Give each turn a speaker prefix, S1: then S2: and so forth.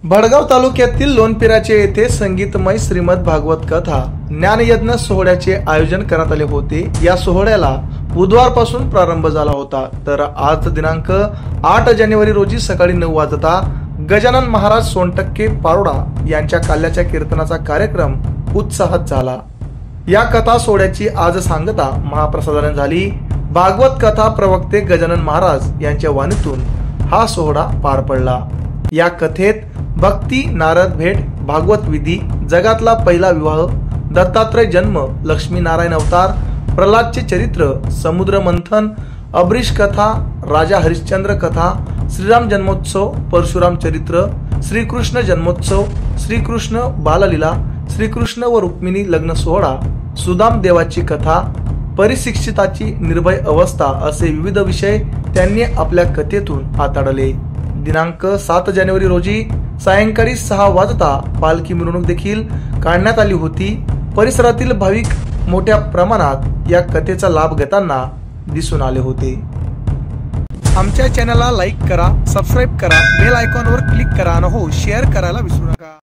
S1: भडगाव तालुक्यातील लोणपिराचे येथे संगीतमय श्रीमद भागवत कथा ज्ञानयज्ञ सोहळ्याचे आयोजन करण्यात आले होते। या सोहळ्याला बुधवारपासून प्रारंभ झाला होता, तर आज दिनांक 8 जानेवारी रोजी सकाळी 9 वाजता गजानन महाराज सोनटक्के पारोडा यांच्या काल्याच्या कीर्तनाचा कार्यक्रम उत्साहात झाला। या कथा सोहळ्याची आज सांगता महाप्रसादाने झाली। भागवत कथा प्रवक्ते गजानन महाराज यांच्या वाणीतून हा सोहळा पार पडला। या कथेत भक्ती, नारद भेट, भागवत विधी, जगातला पहिला विवाह, दत्तात्रय जन्म, लक्ष्मी नारायण अवतार, प्रल्हादचे चरित्र, समुद्र मंथन, अबरीश कथा, राजा हरिश्चंद्र कथा, श्रीराम जन्मोत्सव, परशुराम चरित्र, श्रीकृष्ण जन्मोत्सव, श्रीकृष्ण बाललीला, श्रीकृष्ण व रुक्मिणी लग्न सोहळा, सुदाम देवाची कथा, परिशिक्षिताची निर्भय अवस्था असे विविध विषय त्यांनी आपल्या कथेतून हाताळले। दिनांक 7 जानेवारी रोजी सायंकाळी 6 वाजता पालखी मिरवणूक देखील काढण्यात आली होती। परिसरातील भाविक मोठ्या प्रमाणात या कथेचा लाभ घेताना दिसून आले होते। आमच्या चॅनलला लाईक करा, सबस्क्राईब करा, बेल आयकॉनवर क्लिक करा आणि हो शेअर करायला विसरू नका।